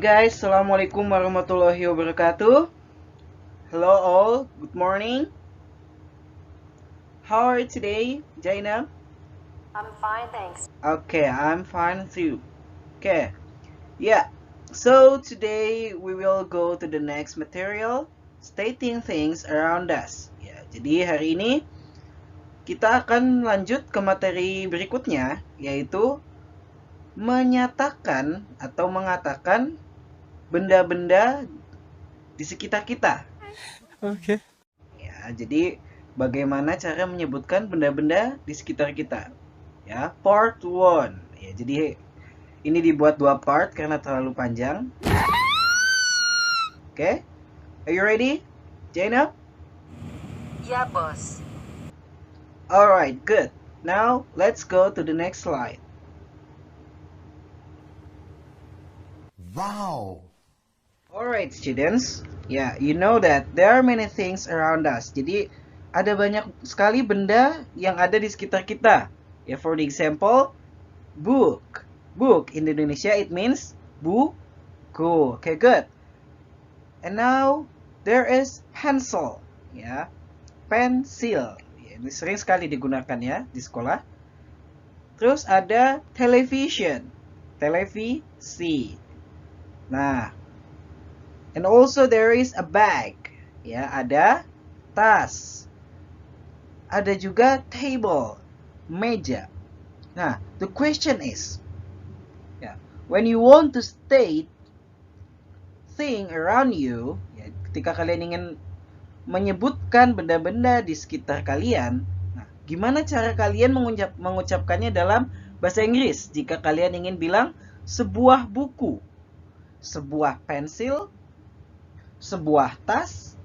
guys, Assalamualaikum warahmatullahi wabarakatuh. Hello all, good morning. How are you today, Jaina? I'm fine, thanks. Okay, I'm fine too. Okay, yeah. So today we will go to the next material, stating things around us. Ya, jadi hari ini kita akan lanjut ke materi berikutnya, yaitu menyatakan atau mengatakan benda-benda di sekitar kita. Oke. Ya, jadi bagaimana cara menyebutkan benda-benda di sekitar kita. Ya, part 1. Ya, jadi ini dibuat 2 part karena terlalu panjang. Oke. Are you ready, Jaina? Yeah, boss. Alright, good. Now, let's go to the next slide. Wow. Alright, students. Yeah, you know that there are many things around us. Jadi, ada banyak sekali benda yang ada di sekitar kita. Ya, for the example, book. Book in Indonesia it means buku. Okay, good. And now there is pencil. Ya, pensil. Ya, ini sering sekali digunakan ya di sekolah. Terus ada television. Televisi. Nah, and also there is a bag. Ya, ada tas. Ada juga table, meja. Nah, the question is, when you want to state thing around you, ya, ketika kalian ingin menyebutkan benda-benda di sekitar kalian, nah, gimana cara kalian mengucapkannya dalam bahasa Inggris jika kalian ingin bilang sebuah buku, sebuah pensil, sebuah tas,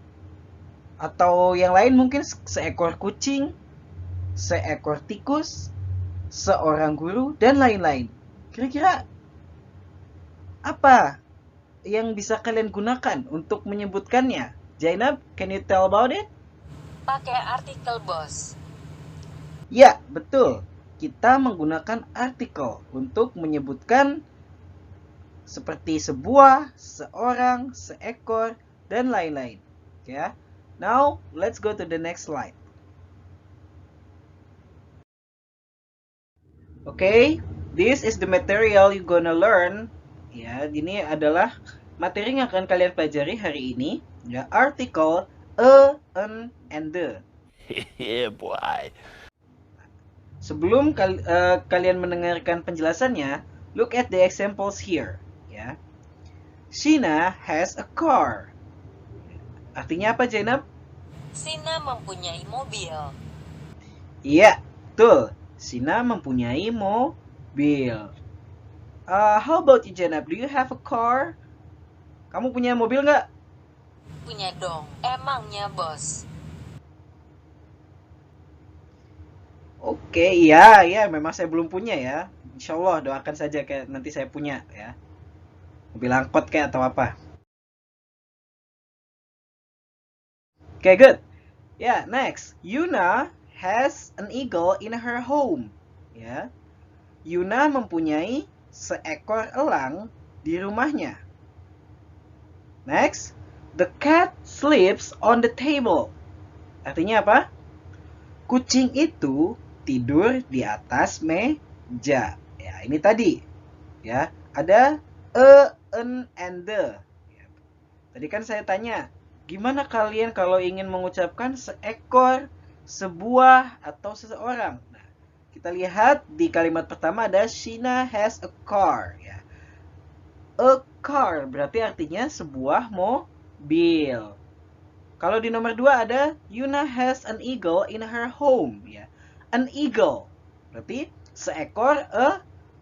atau yang lain mungkin seekor kucing, seekor tikus, seorang guru, dan lain-lain. Kira-kira apa yang bisa kalian gunakan untuk menyebutkannya? Zainab, can you tell about it? Pakai artikel, bos. Ya, betul. Kita menggunakan artikel untuk menyebutkan seperti sebuah, seorang, seekor, dan lain-lain. Ya. Now, let's go to the next slide. Okay, this is the material you gonna learn. Ya, ini adalah materi yang akan kalian pelajari hari ini. Ya, artikel a, an, and the. Yeah, boy. Sebelum kalian mendengarkan penjelasannya, look at the examples here. Ya, Sheena has a car. Artinya apa, Zainab? Sina mempunyai mobil. Iya, betul. Sheena mempunyai mobil. How about you, Zainab? Do you have a car? Kamu punya mobil nggak? Punya dong. Emangnya, bos. Oke, iya, memang saya belum punya ya. Insya Allah doakan saja kayak nanti saya punya ya. Mobil angkot kayak atau apa. Okay, good. Yeah, next. Yuna has an eagle in her home. Ya. Yuna mempunyai seekor elang di rumahnya. Next. The cat sleeps on the table. Artinya apa? Kucing itu tidur di atas meja. Ya, ini tadi. Ya, ada a, an, and the. Ya. Tadi kan saya tanya, gimana kalian kalau ingin mengucapkan seekor, sebuah, atau seseorang? Nah, kita lihat di kalimat pertama ada Sheena has a car. Ya. A car berarti artinya sebuah mobil. Kalau di nomor 2 ada Yuna has an eagle in her home. Ya. An eagle berarti seekor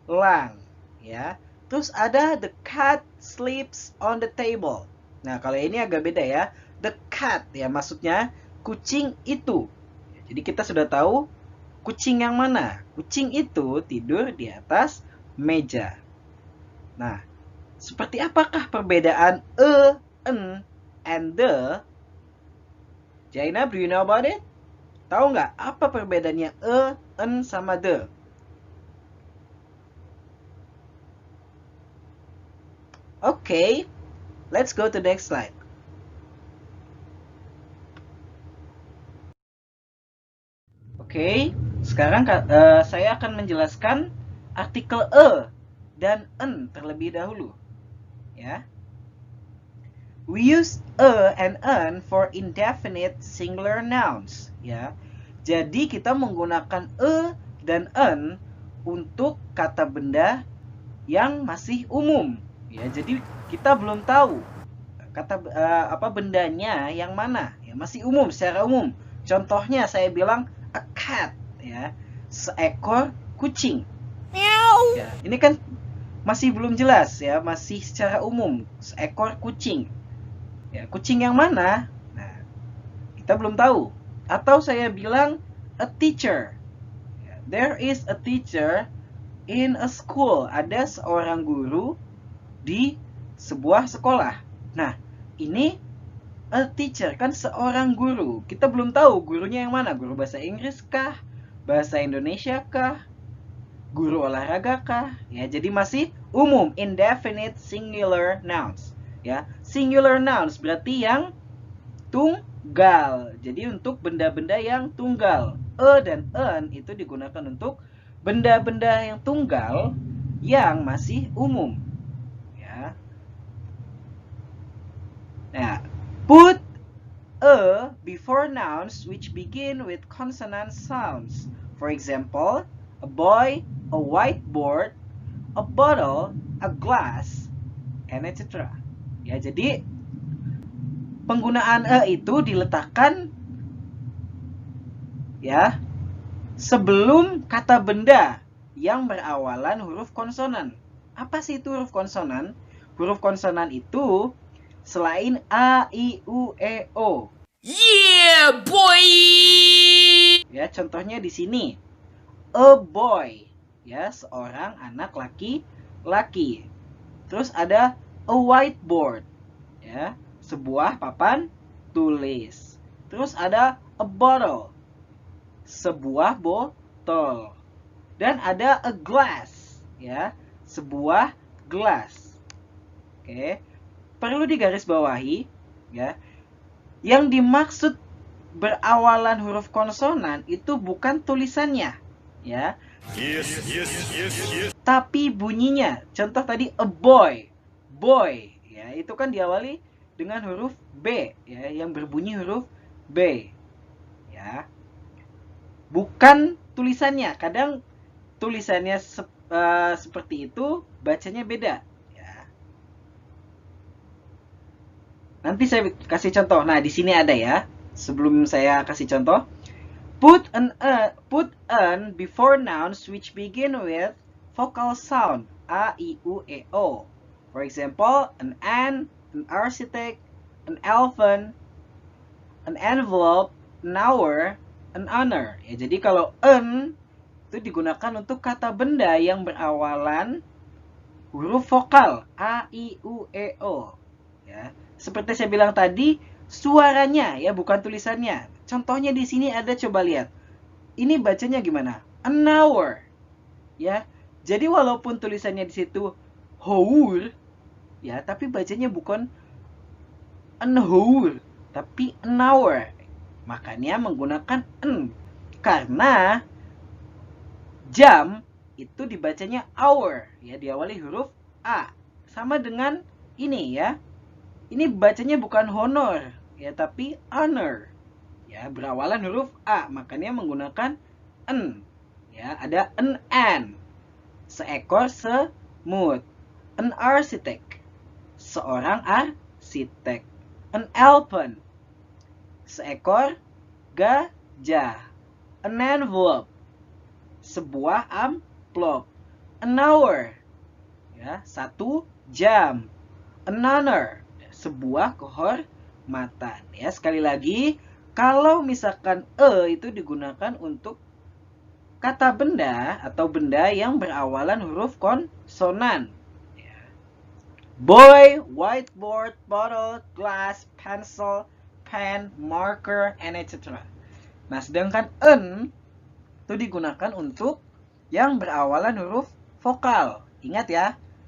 elang. Ya. Terus ada the cat sleeps on the table. Nah, kalau ini agak beda ya. The cat ya maksudnya kucing itu. Jadi kita sudah tahu kucing yang mana. Kucing itu tidur di atas meja. Nah, seperti apakah perbedaan a, an, and the? Jaina, do you know about it? Tahu nggak apa perbedaannya a, an, sama the? Okay, let's go to the next slide. Oke, sekarang saya akan menjelaskan artikel e dan en terlebih dahulu. Ya. We use a and an for indefinite singular nouns. Ya. Jadi kita menggunakan e dan en untuk kata benda yang masih umum. Ya, jadi kita belum tahu kata bendanya yang mana. Ya, masih umum, secara umum. Contohnya saya bilang a cat, ya, seekor kucing. Ya, ini kan masih belum jelas, ya, masih secara umum, seekor kucing. Ya, kucing yang mana? Nah, kita belum tahu. Atau saya bilang a teacher. Ya, there is a teacher in a school. Ada seorang guru di sebuah sekolah. Nah, ini a teacher, kan seorang guru. Kita belum tahu gurunya yang mana. Guru bahasa Inggris kah? Bahasa Indonesia kah? Guru olahraga kah? Ya, jadi masih umum, indefinite singular nouns. Ya, singular nouns berarti yang tunggal. Jadi untuk benda-benda yang tunggal. E dan en itu digunakan untuk benda-benda yang tunggal yang masih umum. Ya. Nah, put a before nouns which begin with consonant sounds. For example, a boy, a whiteboard, a bottle, a glass, and etc. Ya, jadi penggunaan e itu diletakkan ya sebelum kata benda yang berawalan huruf konsonan. Apa sih itu huruf konsonan? Huruf konsonan itu selain a, i, u, e, o. Yeah, boy! Ya, contohnya di sini. A boy, ya, seorang anak laki-laki. Terus ada a whiteboard, ya, sebuah papan tulis. Terus ada a bottle, sebuah botol. Dan ada a glass, ya, sebuah gelas. Oke. Perlu digarisbawahi, ya. Yang dimaksud berawalan huruf konsonan itu bukan tulisannya, ya. Yes. Tapi bunyinya. Contoh tadi a boy. Boy, ya, itu kan diawali dengan huruf B, ya, yang berbunyi huruf B. Ya. Bukan tulisannya. Kadang tulisannya seperti itu, bacanya beda. Nanti saya kasih contoh. Nah, di sini ada ya. Sebelum saya kasih contoh, put an before nouns which begin with vocal sound a, i, u, e, o. For example, an architect, an elephant, an envelope, an hour, an honor. Ya, jadi kalau an itu digunakan untuk kata benda yang berawalan huruf vokal a, i, u, e, o. Ya. Seperti saya bilang tadi, suaranya ya, bukan tulisannya. Contohnya di sini ada, coba lihat. Ini bacanya gimana? An hour. Ya. Jadi walaupun tulisannya di situ hour, ya, tapi bacanya bukan an hour, tapi an hour. Makanya menggunakan n. Karena jam itu dibacanya hour, ya, diawali huruf a. Sama dengan ini ya. Ini bacanya bukan honor, ya, tapi honor. Ya, berawalan huruf A, makanya menggunakan n. Ya, ada an. Seekor semut. An architect. Seorang arsitek. An elephant. Seekor gajah. An envelope. Sebuah amplop. An hour. Ya, 1 jam. An honor. Sebuah kehormatan. Ya, sekali lagi, kalau misalkan e itu digunakan untuk kata benda atau benda yang berawalan huruf konsonan. Ya. Boy, whiteboard, bottle, glass, pencil, pen, marker, and etc. Nah, sedangkan en itu digunakan untuk yang berawalan huruf vokal. Ingat ya,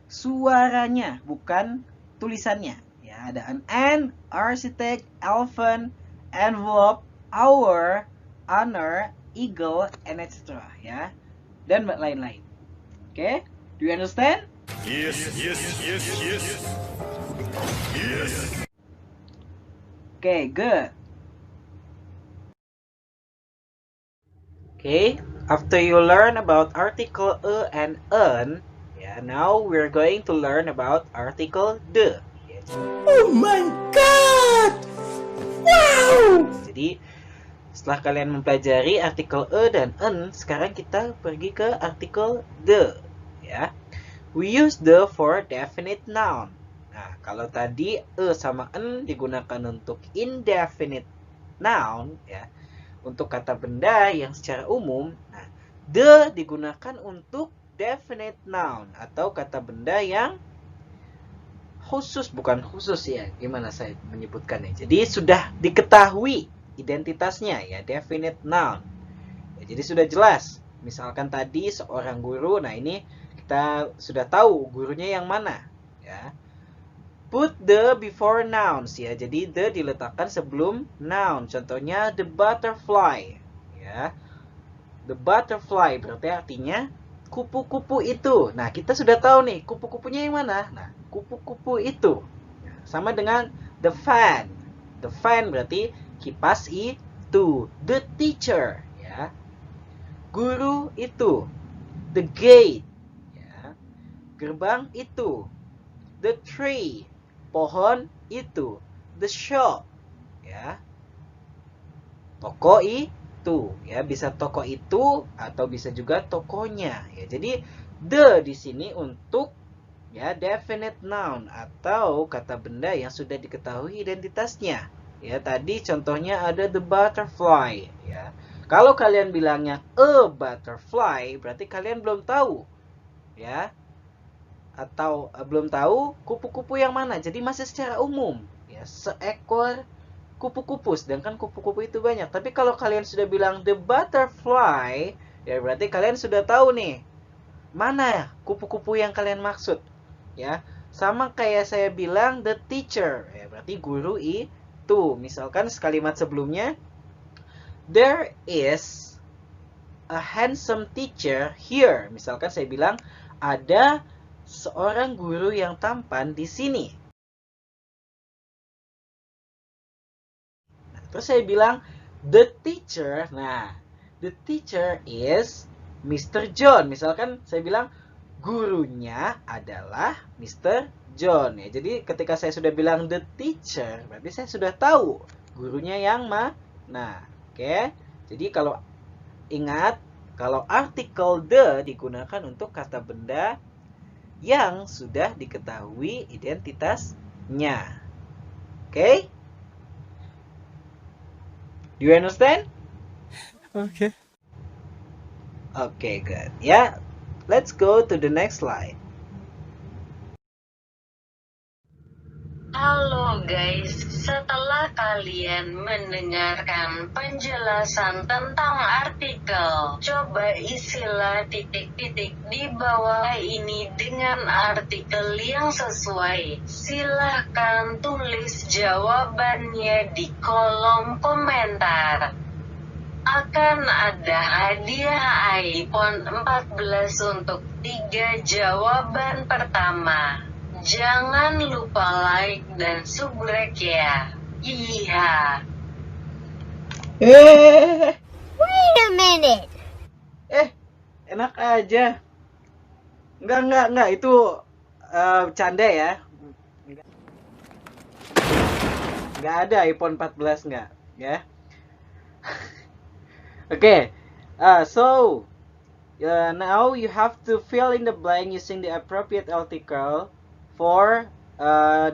suaranya, bukan tulisannya. Ya, ada an, architect, elephant, envelope, hour, honor, eagle, and etc. Ya, dan lain-lain. Oke, do you understand? Yes, yes, yes, yes. Yes. Okay, good. Okay, after you learn about article e and en, yeah, now we're going to learn about article de. Oh my god! Wow! Jadi, setelah kalian mempelajari artikel e dan en, sekarang kita pergi ke artikel de. Ya, we use de for definite noun. Nah, kalau tadi e sama en digunakan untuk indefinite noun, ya, untuk kata benda yang secara umum. Nah, de digunakan untuk definite noun atau kata benda yang khusus, bukan khusus ya, gimana saya menyebutkannya. Jadi sudah diketahui identitasnya ya, definite noun. Ya, jadi sudah jelas. Misalkan tadi seorang guru, nah ini kita sudah tahu gurunya yang mana ya. Put the before nouns ya. Jadi the diletakkan sebelum noun. Contohnya the butterfly ya. The butterfly berarti artinya kupu-kupu itu. Nah, kita sudah tahu nih kupu-kupunya yang mana. Nah, kupu-kupu itu. Sama dengan the fan. The fan berarti kipas itu. The teacher ya. Guru itu. The gate ya. Gerbang itu. The tree. Pohon itu. The shop ya. Toko itu ya, bisa toko itu atau bisa juga tokonya ya. Jadi the di sini untuk ya definite noun atau kata benda yang sudah diketahui identitasnya. Ya, tadi contohnya ada the butterfly ya. Kalau kalian bilangnya a butterfly, berarti kalian belum tahu ya. Atau belum tahu kupu-kupu yang mana. Jadi masih secara umum ya, seekor kupu-kupu, sedangkan kupu-kupu itu banyak. Tapi kalau kalian sudah bilang the butterfly, ya berarti kalian sudah tahu nih mana kupu-kupu yang kalian maksud ya. Sama kayak saya bilang the teacher, ya berarti guru itu. Misalkan sekalimat sebelumnya, there is a handsome teacher here. Misalkan saya bilang ada seorang guru yang tampan di sini. Nah, terus saya bilang the teacher. Nah, the teacher is Mr. John. Misalkan saya bilang gurunya adalah Mr. John ya. Jadi ketika saya sudah bilang the teacher, berarti saya sudah tahu gurunya yang mana. Oke. Jadi kalau ingat, kalau artikel the digunakan untuk kata benda yang sudah diketahui identitasnya. Oke? Do you understand? Okay. Okay, good. Yeah, let's go to the next slide. Halo guys, setelah kalian mendengarkan penjelasan tentang artikel, coba isilah titik-titik di bawah ini dengan artikel yang sesuai. Silahkan tulis jawabannya di kolom komentar. Akan ada hadiah iPhone 14 untuk 3 jawaban pertama. Jangan lupa like dan subrek ya. Iya. Wait a minute. Enak aja. Enggak, itu canda ya. Enggak ada iPhone 14 enggak, ya. Okay. So now you have to fill in the blank using the appropriate article for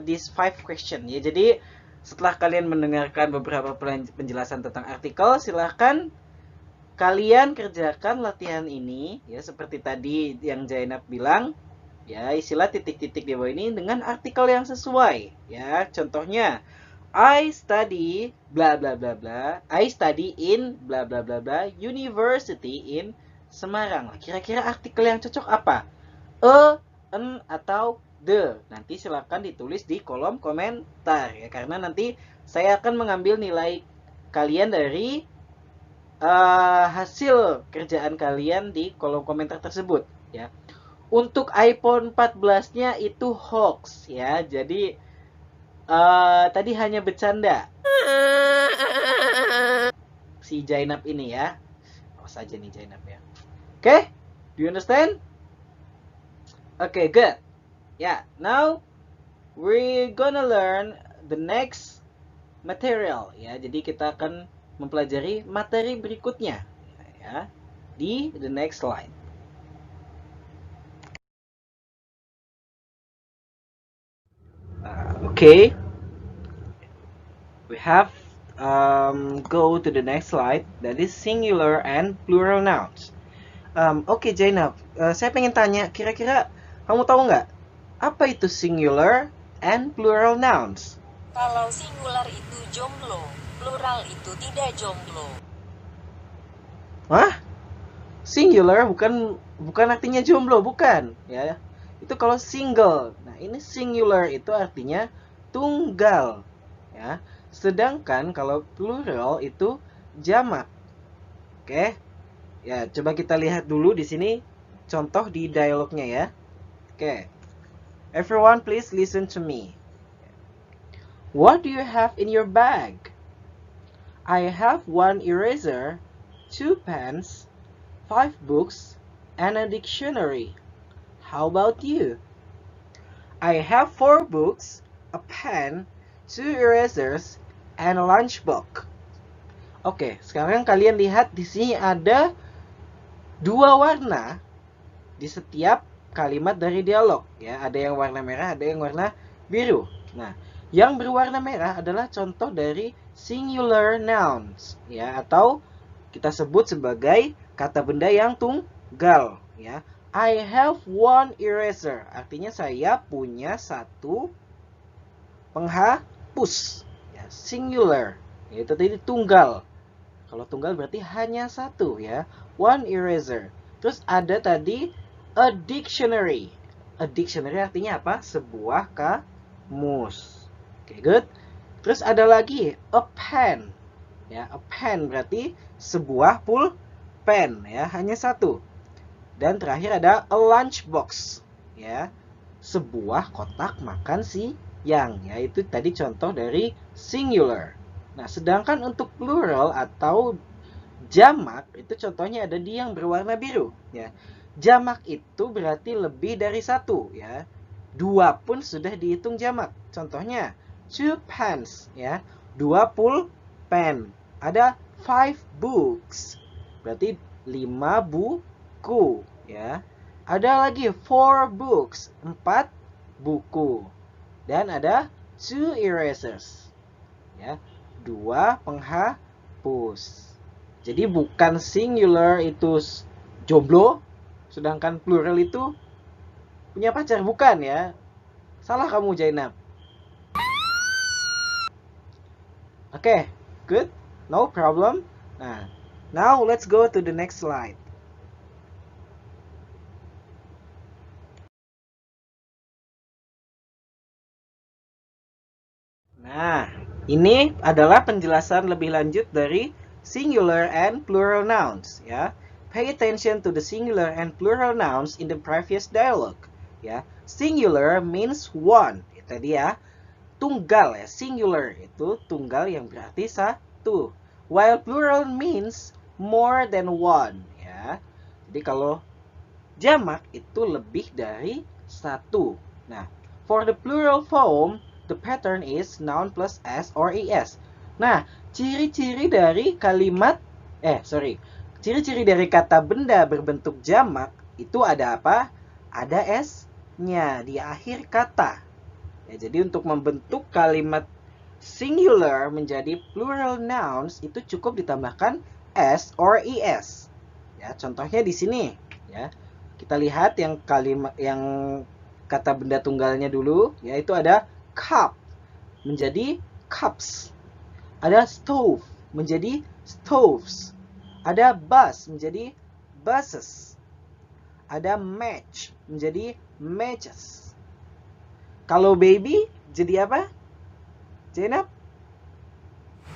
these 5 question ya. Jadi setelah kalian mendengarkan beberapa penjelasan tentang artikel, silahkan kalian kerjakan latihan ini ya, seperti tadi yang Zainab bilang ya, isilah titik-titik di bawah ini dengan artikel yang sesuai ya. Contohnya, I study bla bla bla bla, I study in bla bla bla bla university in Semarang. Kira-kira artikel yang cocok apa? A an atau the. Nanti silakan ditulis di kolom komentar ya, karena nanti saya akan mengambil nilai kalian dari hasil kerjaan kalian di kolom komentar tersebut ya. Untuk iPhone 14-nya itu hoax ya. Jadi tadi hanya bercanda si Jainab ini ya. Awas aja nih Jainab ya. Oke? Do you understand? Okay, good. Yeah, now we're gonna learn the next material ya. Jadi kita akan mempelajari materi berikutnya ya di the next slide. Okay, we have go to the next slide, that is singular and plural nouns. Oke, Jainab, saya pengen tanya, kira-kira kamu tahu nggak apa itu singular and plural nouns? Kalau singular itu jomblo, plural itu tidak jomblo. Hah? Singular bukan artinya jomblo, bukan ya. Itu kalau single. Nah, ini singular itu artinya tunggal ya. Sedangkan kalau plural itu jamak. Oke. Ya, coba kita lihat dulu di sini contoh di dialognya ya. Oke. Everyone please listen to me. What do you have in your bag? I have 1 eraser, 2 pens, 5 books, and a dictionary. How about you? I have 4 books, a pen, 2 erasers, and a lunchbox. Oke, sekarang kalian lihat di sini ada 2 warna di setiap kalimat dari dialog ya. Ada yang warna merah, ada yang warna biru. Nah, yang berwarna merah adalah contoh dari singular nouns ya, atau kita sebut sebagai kata benda yang tunggal ya. I have 1 eraser, artinya saya punya 1 penghapus ya, singular, yaitu tadi tunggal. Kalau tunggal berarti hanya 1 ya, 1 eraser. Terus ada tadi a dictionary. A dictionary artinya apa? Sebuah kamus. Oke, good. Terus ada lagi a pen. Ya, a pen berarti sebuah pulpen ya, hanya 1. Dan terakhir ada a lunchbox ya, sebuah kotak makan siang ya. Itu tadi contoh dari singular. Nah, sedangkan untuk plural atau jamak itu contohnya ada di yang berwarna biru ya. Jamak itu berarti lebih dari 1 ya. 2 pun sudah dihitung jamak. Contohnya 2 pens ya, 2 pulpen. Ada 5 books, berarti 5 buku ya. Ada lagi 4 books, 4 buku. Dan ada 2 erasers ya, 2 penghapus. Jadi bukan singular itu jomblo, sedangkan plural itu punya pacar, bukan ya. Salah kamu Jainab. Oke, good. No problem. Nah, now let's go to the next slide. Nah, ini adalah penjelasan lebih lanjut dari singular and plural nouns ya. Pay attention to the singular and plural nouns in the previous dialogue ya. Singular means one. Itu dia. Tunggal ya, singular itu tunggal yang berarti 1. While plural means more than one ya. Jadi kalau jamak itu lebih dari 1. Nah, for the plural form, the pattern is noun plus s or es. Nah, ciri-ciri dari ciri-ciri dari kata benda berbentuk jamak itu ada apa? Ada s-nya di akhir kata. Ya, jadi untuk membentuk kalimat singular menjadi plural nouns itu cukup ditambahkan s or es. Ya, contohnya di sini ya. Kita lihat yang kata benda tunggalnya dulu, yaitu ada cup menjadi cups. Ada stove menjadi stoves. Ada bus menjadi buses. Ada match menjadi matches. Kalau baby jadi apa? Jenab?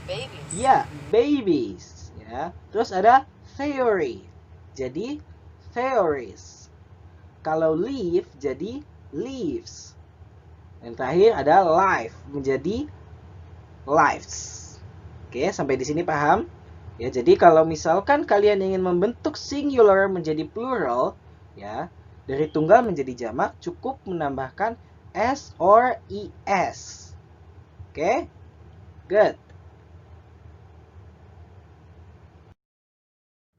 Babies. Ya, babies. Ya. Terus ada theory. Jadi theories. Kalau leaf jadi leaves. Yang terakhir ada life menjadi lives. Oke, sampai di sini paham? Ya, jadi kalau misalkan kalian ingin membentuk singular menjadi plural, ya, dari tunggal menjadi jamak cukup menambahkan s or es. Oke? Good.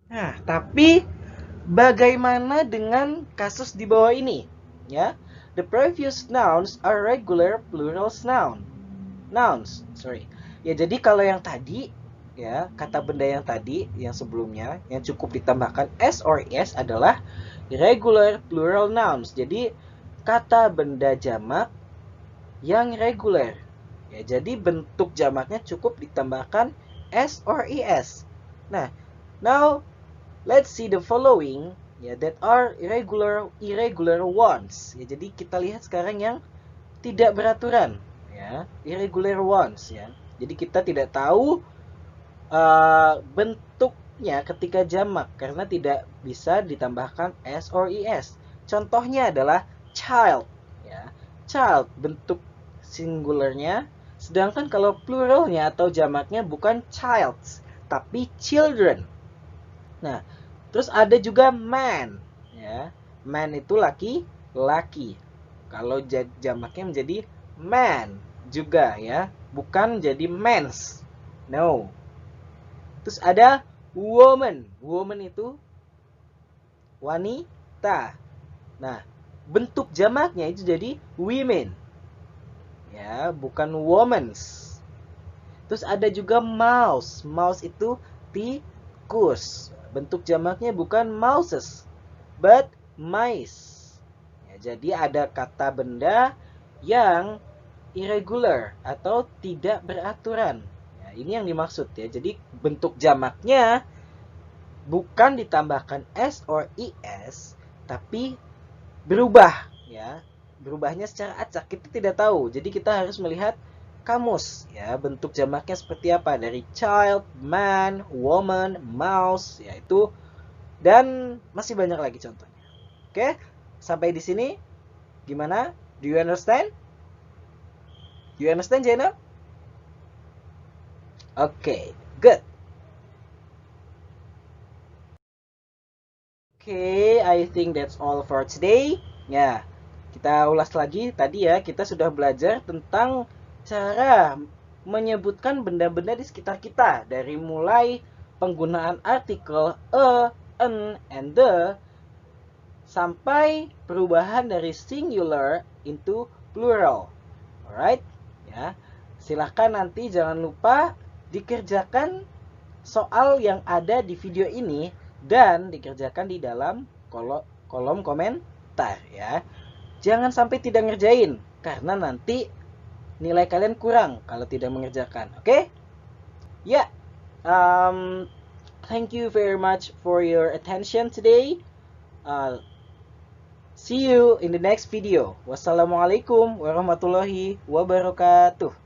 Nah, tapi bagaimana dengan kasus di bawah ini? Ya, the previous nouns are regular plural nouns. Ya, jadi kalau yang tadi, ya, kata benda yang tadi, yang sebelumnya, yang cukup ditambahkan s or es adalah regular plural nouns. Jadi kata benda jamak yang regular. Ya, jadi bentuk jamaknya cukup ditambahkan s or es. Nah, now let's see the following, ya, that are irregular ones. Ya, jadi kita lihat sekarang yang tidak beraturan, ya, irregular ones, ya. Jadi kita tidak tahu bentuknya ketika jamak karena tidak bisa ditambahkan s or es. Contohnya adalah child, ya. Child bentuk singularnya, sedangkan kalau pluralnya atau jamaknya bukan childs tapi children. Nah, terus ada juga man, ya. Man itu laki-laki. Kalau jamaknya menjadi man juga, ya, bukan jadi mens. No. Terus ada woman. Woman itu wanita. Nah, bentuk jamaknya itu jadi women. Ya, bukan womans. Terus ada juga mouse. Mouse itu tikus. Bentuk jamaknya bukan mouses, but mice. Ya, jadi ada kata benda yang irregular atau tidak beraturan. Ya, ini yang dimaksud, ya. Jadi bentuk jamaknya bukan ditambahkan s or es, tapi berubah, ya. Berubahnya secara acak, kita tidak tahu. Jadi kita harus melihat kamus, ya, bentuk jamaknya seperti apa dari child, man, woman, mouse, yaitu, dan masih banyak lagi contohnya. Oke, sampai di sini gimana? Do you understand? Do you understand, Jenna? Oke, good. Oke, I think that's all for today. Ya, kita ulas lagi. Tadi, ya, kita sudah belajar tentang cara menyebutkan benda-benda di sekitar kita, dari mulai penggunaan artikel a, an, and the, sampai perubahan dari singular into plural. Alright, ya. Silahkan nanti jangan lupa dikerjakan soal yang ada di video ini dan dikerjakan di dalam kolom komentar, ya. Jangan sampai tidak ngerjain karena nanti nilai kalian kurang kalau tidak mengerjakan. Oke? Ya. Thank you very much for your attention today. See you in the next video. Wassalamualaikum warahmatullahi wabarakatuh.